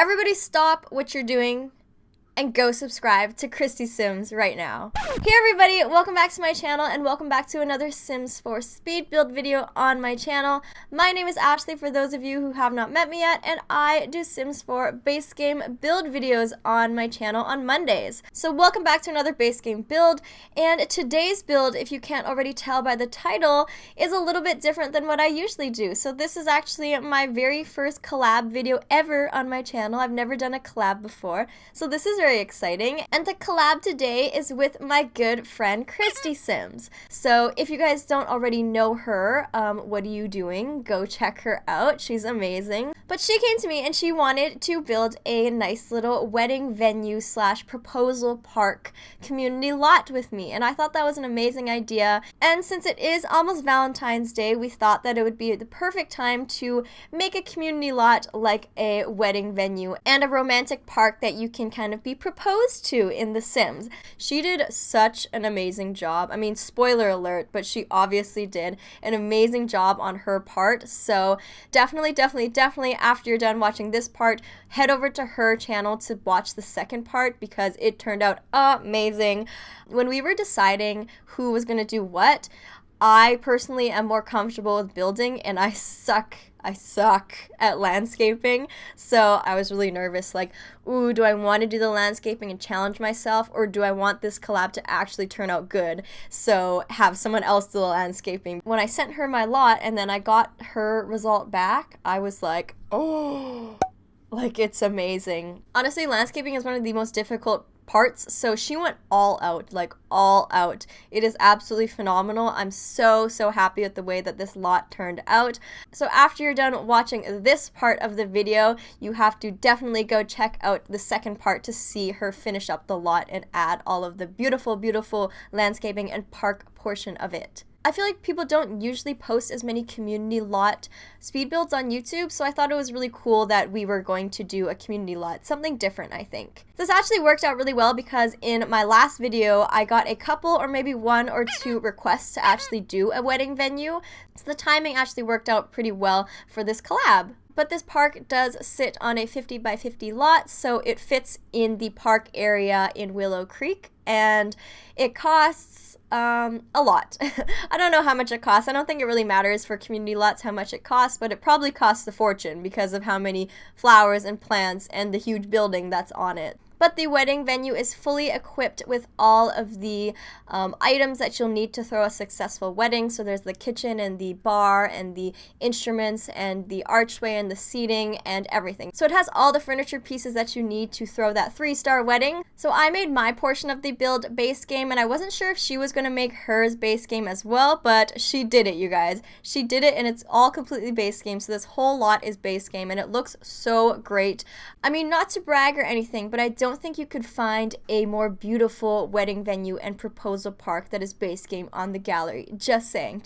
Everybody stop what you're doing and go subscribe to Christy Sims right now. Hey everybody, welcome back to my channel and welcome back to another Sims 4 speed build video on my channel. My name is Ashley for those of you who have not met me yet, and I do Sims 4 base game build videos on my channel on Mondays. So welcome back to another base game build, and today's build, if you can't already tell by the title, is a little bit different than what I usually do. So this is actually my very first collab video ever on my channel. I've never done a collab before, so this is very exciting. And the collab today is with my good friend Christy Sims. So if you guys don't already know her, what are you doing? Go check her out. She's amazing. But she came to me and she wanted to build a nice little wedding venue slash proposal park community lot with me, and I thought that was an amazing idea. And since it is almost Valentine's Day, we thought that it would be the perfect time to make a community lot like a wedding venue and a romantic park that you can kind of be proposed to in The Sims. She did such an amazing job. I mean, spoiler alert, but she obviously did an amazing job on her part. So definitely after you're done watching this part, head over to her channel to watch the second part because it turned out amazing. When we were deciding who was going to do what, I personally am more comfortable with building, and I suck at landscaping, so I was really nervous, like, ooh, do I want to do the landscaping and challenge myself, or do I want this collab to actually turn out good, so have someone else do the landscaping? When I sent her my lot and then I got her result back, I was like, oh, like, it's amazing. Honestly, landscaping is one of the most difficult parts, so she went all out, like all out. It is absolutely phenomenal. I'm so happy with the way that this lot turned out. So after you're done watching this part of the video, you have to definitely go check out the second part to see her finish up the lot and add all of the beautiful landscaping and park portion of it. I feel like people don't usually post as many community lot speed builds on YouTube, so I thought it was really cool that we were going to do a community lot, something different, I think. This actually worked out really well because in my last video, I got a couple or maybe one or two requests to actually do a wedding venue, so the timing actually worked out pretty well for this collab. But this park does sit on a 50 by 50 lot, so it fits in the park area in Willow Creek, and it costs a lot. I don't know how much it costs. I don't think it really matters for community lots how much it costs, but it probably costs a fortune because of how many flowers and plants and the huge building that's on it. But the wedding venue is fully equipped with all of the items that you'll need to throw a successful wedding. So there's the kitchen and the bar and the instruments and the archway and the seating and everything. So it has all the furniture pieces that you need to throw that 3-star wedding. So I made my portion of the build base game, and I wasn't sure if she was going to make hers base game as well, but she did it, you guys. She did it, and it's all completely base game. So this whole lot is base game, and it looks so great. I mean, not to brag or anything, but I don't think you could find a more beautiful wedding venue and proposal park that is base game on the gallery. Just saying.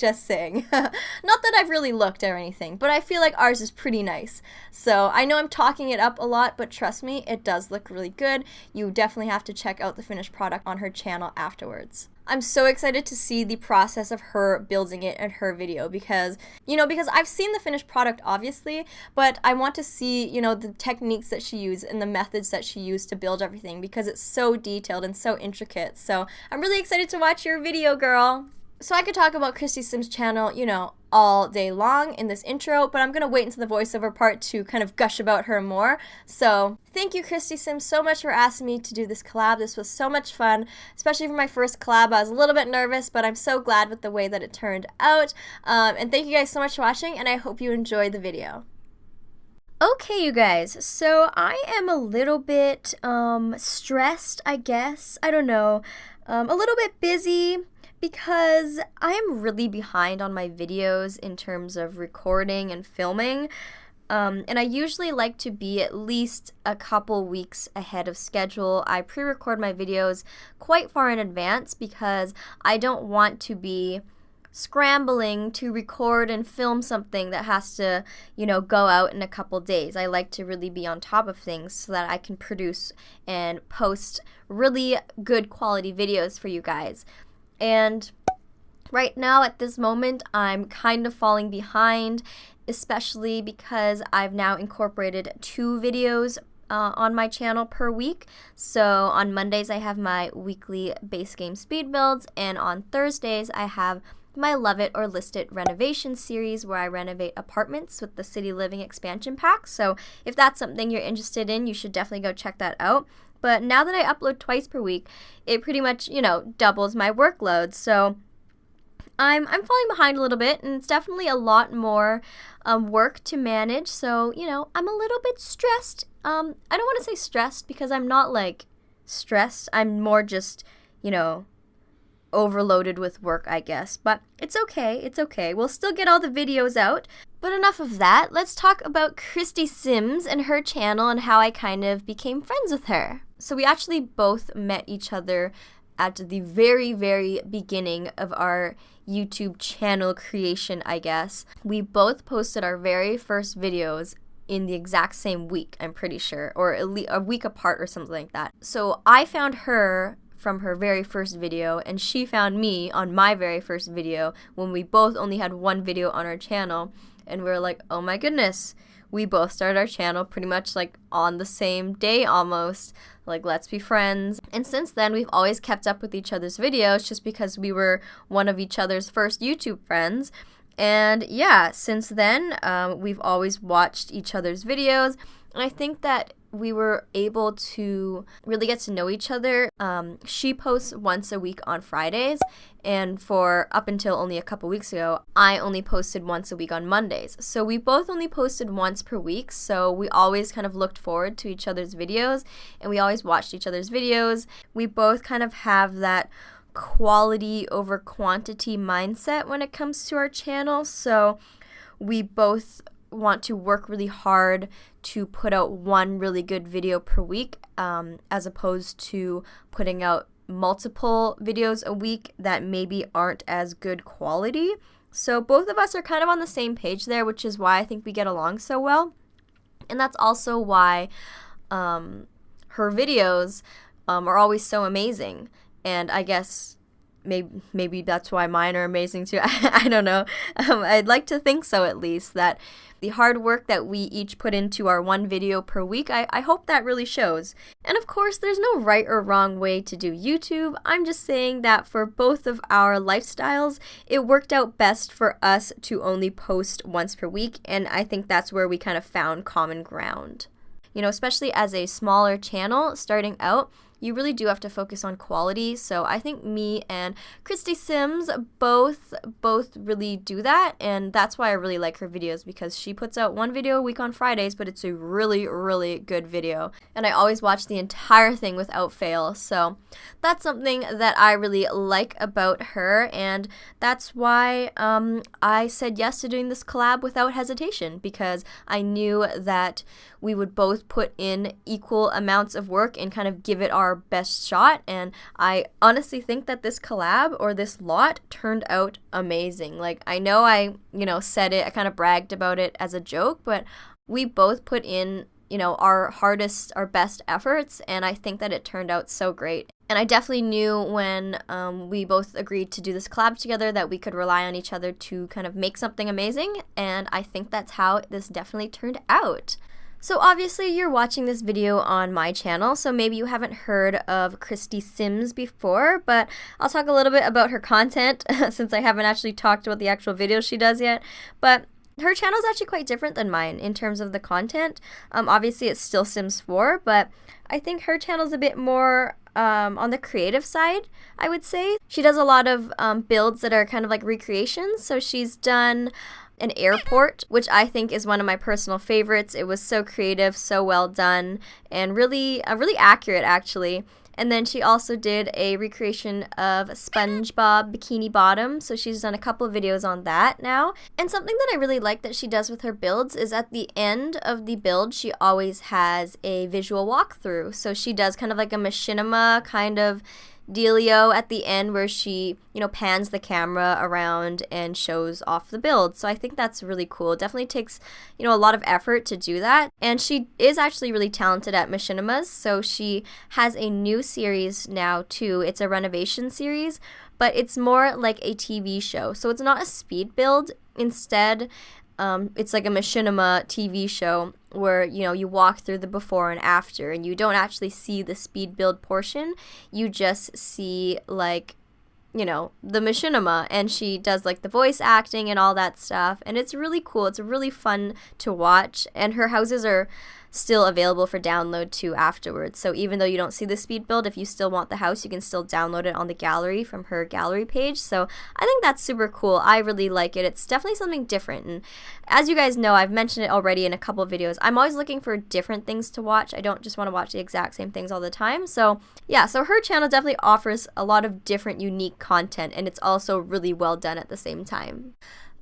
Not that I've really looked or anything, but I feel like ours is pretty nice. So I know I'm talking it up a lot, but trust me, it does look really good. You definitely have to check out the finished product on her channel afterwards. I'm so excited to see the process of her building it in her video because I've seen the finished product obviously, but I want to see, the techniques that she used and the methods that she used to build everything because it's so detailed and so intricate. So I'm really excited to watch your video, girl. So I could talk about Christy Sims' channel, all day long in this intro, but I'm going to wait until the voiceover part to kind of gush about her more. So thank you, Christy Sims, so much for asking me to do this collab. This was so much fun, especially for my first collab. I was a little bit nervous, but I'm so glad with the way that it turned out. And thank you guys so much for watching, and I hope you enjoyed the video. Okay, you guys, so I am a little bit stressed, I guess. I don't know. A little bit busy, because I am really behind on my videos in terms of recording and filming, and I usually like to be at least a couple weeks ahead of schedule. I pre-record my videos quite far in advance because I don't want to be scrambling to record and film something that has to, go out in a couple days. I like to really be on top of things so that I can produce and post really good quality videos for you guys. And right now, at this moment, I'm kind of falling behind, especially because I've now incorporated 2 videos on my channel per week. So on Mondays I have my weekly base game speed builds, and on Thursdays I have my Love It or List It renovation series where I renovate apartments with the City Living expansion pack. So if that's something you're interested in, you should definitely go check that out. But now that I upload twice per week, it pretty much, doubles my workload. So I'm falling behind a little bit, and it's definitely a lot more work to manage. So, I'm a little bit stressed. I don't want to say stressed because I'm not like stressed. I'm more just, overloaded with work, I guess. But it's okay. It's okay. We'll still get all the videos out. But enough of that. Let's talk about Christy Sims and her channel and how I kind of became friends with her. So we actually both met each other at the very, very beginning of our YouTube channel creation, I guess. We both posted our very first videos in the exact same week, I'm pretty sure, or at least a week apart or something like that. So I found her from her very first video, and she found me on my very first video when we both only had one video on our channel, and we were like, oh my goodness, we both started our channel pretty much like on the same day almost, like let's be friends. And since then we've always kept up with each other's videos just because we were one of each other's first YouTube friends. And yeah, since then we've always watched each other's videos, and I think that we were able to really get to know each other. She posts once a week on Fridays, and for up until only a couple weeks ago, I only posted once a week on Mondays. So we both only posted once per week, so we always kind of looked forward to each other's videos, and we always watched each other's videos. We both kind of have that quality over quantity mindset when it comes to our channel, so we both want to work really hard to put out one really good video per week, as opposed to putting out multiple videos a week that maybe aren't as good quality. So both of us are kind of on the same page there, which is why I think we get along so well. And that's also why her videos are always so amazing. And I guess maybe that's why mine are amazing too. I don't know. I'd like to think so, at least, that the hard work that we each put into our one video per week, I hope that really shows. And of course, there's no right or wrong way to do YouTube. I'm just saying that for both of our lifestyles, it worked out best for us to only post once per week, and I think that's where we kind of found common ground. Especially as a smaller channel starting out, you really do have to focus on quality. So I think me and Christy Sims both really do that, and that's why I really like her videos, because she puts out one video a week on Fridays, but it's a really, really good video, and I always watch the entire thing without fail. So that's something that I really like about her, and that's why I said yes to doing this collab without hesitation, because I knew that we would both put in equal amounts of work and kind of give it our best shot. And I honestly think that this collab, or this lot, turned out amazing. Like, I know I said it, I kind of bragged about it as a joke, but we both put in our hardest, our best efforts, and I think that it turned out so great. And I definitely knew when we both agreed to do this collab together that we could rely on each other to kind of make something amazing, and I think that's how this definitely turned out. So obviously you're watching this video on my channel, so maybe you haven't heard of Christy Sims before, but I'll talk a little bit about her content since I haven't actually talked about the actual videos she does yet. But her channel is actually quite different than mine in terms of the content. Obviously it's still Sims 4, but I think her channel is a bit more on the creative side, I would say. She does a lot of builds that are kind of like recreations, so she's done an airport, which I think is one of my personal favorites. It was so creative, so well done, and really accurate, actually. And then she also did a recreation of SpongeBob Bikini Bottom, so she's done a couple of videos on that now. And something that I really like that she does with her builds is at the end of the build, she always has a visual walkthrough. So she does kind of like a machinima kind of dealio at the end where she, pans the camera around and shows off the build. So I think that's really cool. It definitely takes, a lot of effort to do that. And she is actually really talented at machinimas. So she has a new series now too. It's a renovation series, but it's more like a TV show. So it's not a speed build. Instead, it's like a machinima TV show where, you know, you walk through the before and after, and you don't actually see the speed build portion. You just see, like, you know, the machinima, and she does like the voice acting and all that stuff, and it's really cool. It's really fun to watch, and her houses are still available for download too afterwards. So even though you don't see the speed build, if you still want the house, you can still download it on the gallery from her gallery page. So I think that's super cool. I really like it. It's definitely something different, and as you guys know, I've mentioned it already in a couple of videos, I'm always looking for different things to watch. I don't just want to watch the exact same things all the time. So yeah, so her channel definitely offers a lot of different unique content, and it's also really well done at the same time.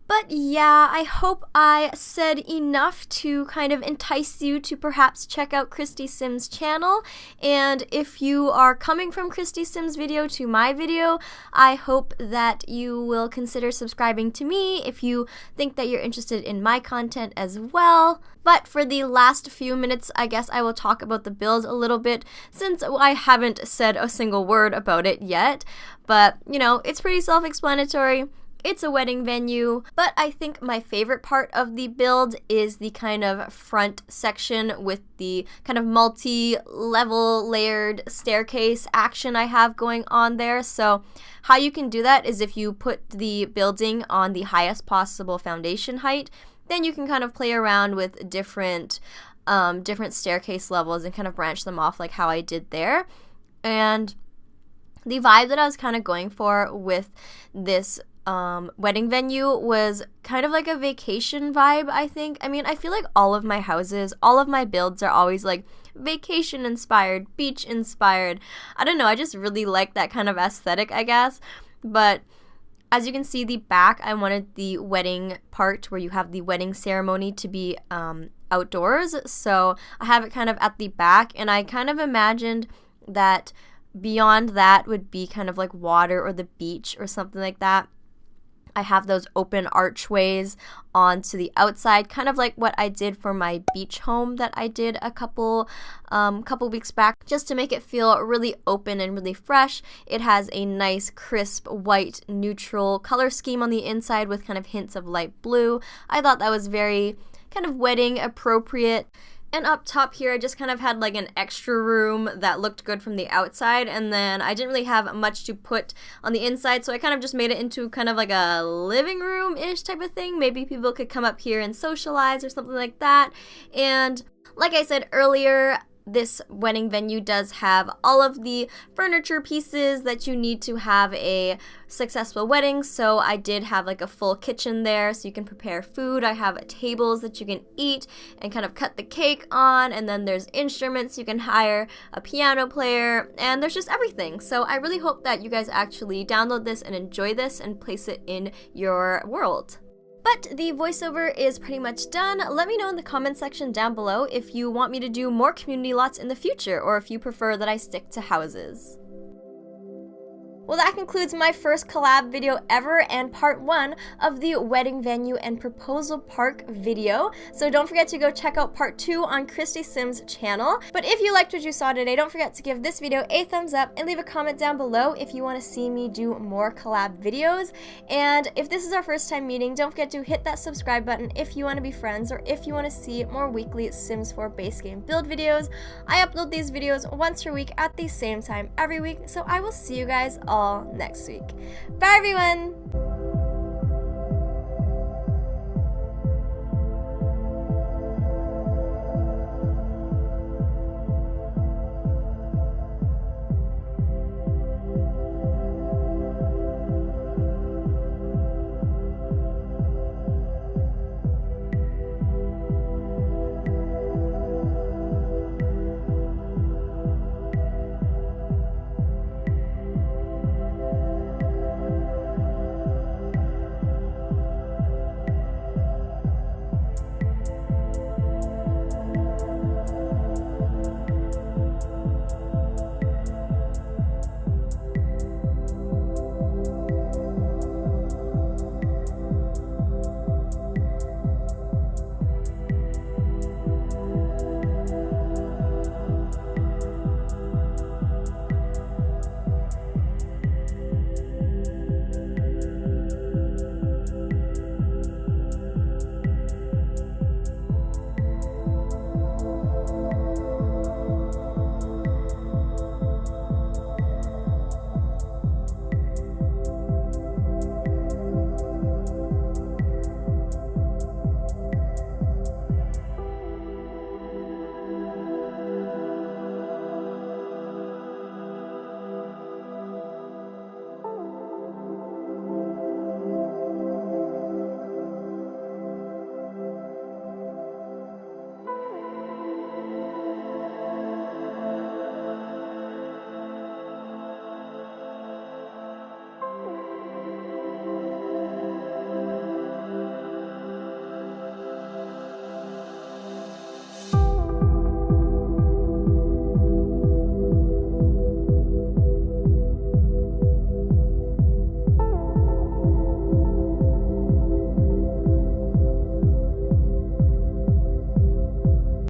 But yeah, I hope I said enough to kind of entice you to perhaps check out Christy Sims' channel. And if you are coming from Christy Sims' video to my video, I hope that you will consider subscribing to me if you think that you're interested in my content as well. But for the last few minutes, I guess I will talk about the build a little bit, since I haven't said a single word about it yet. But, you know, it's pretty self-explanatory. It's a wedding venue, but I think my favorite part of the build is the kind of front section with the kind of multi-level layered staircase action I have going on there. So how you can do that is if you put the building on the highest possible foundation height, then you can kind of play around with different staircase levels and kind of branch them off like how I did there. And the vibe that I was kind of going for with this wedding venue was kind of like a vacation vibe, I think. I mean, I feel like all of my houses, all of my builds are always like vacation inspired, beach inspired. I don't know, I just really like that kind of aesthetic, I guess. But as you can see, the back, I wanted the wedding part where you have the wedding ceremony to be outdoors. So I have it kind of at the back, and I kind of imagined that beyond that would be kind of like water or the beach or something like that. I have those open archways onto the outside, kind of like what I did for my beach home that I did a couple weeks back, just to make it feel really open and really fresh. It has a nice crisp white neutral color scheme on the inside with kind of hints of light blue. I thought that was very kind of wedding appropriate. And up top here, I just kind of had like an extra room that looked good from the outside, and then I didn't really have much to put on the inside, so I kind of just made it into kind of like a living room-ish type of thing. Maybe people could come up here and socialize or something like that. And like I said earlier, this wedding venue does have all of the furniture pieces that you need to have a successful wedding. So I did have like a full kitchen there so you can prepare food. I have tables that you can eat and kind of cut the cake on, and then there's instruments. You can hire a piano player, and there's just everything. So I really hope that you guys actually download this and enjoy this and place it in your world. But the voiceover is pretty much done. Let me know in the comment section down below if you want me to do more community lots in the future, or if you prefer that I stick to houses. Well, that concludes my first collab video ever and part 1 of the wedding venue and proposal park video. So don't forget to go check out part 2 on Christy Sims' channel. But if you liked what you saw today, don't forget to give this video a thumbs up and leave a comment down below if you want to see me do more collab videos. And if this is our first time meeting, don't forget to hit that subscribe button if you want to be friends, or if you want to see more weekly Sims 4 base game build videos. I upload these videos once per week at the same time every week, so I will see you guys all next week. Bye everyone!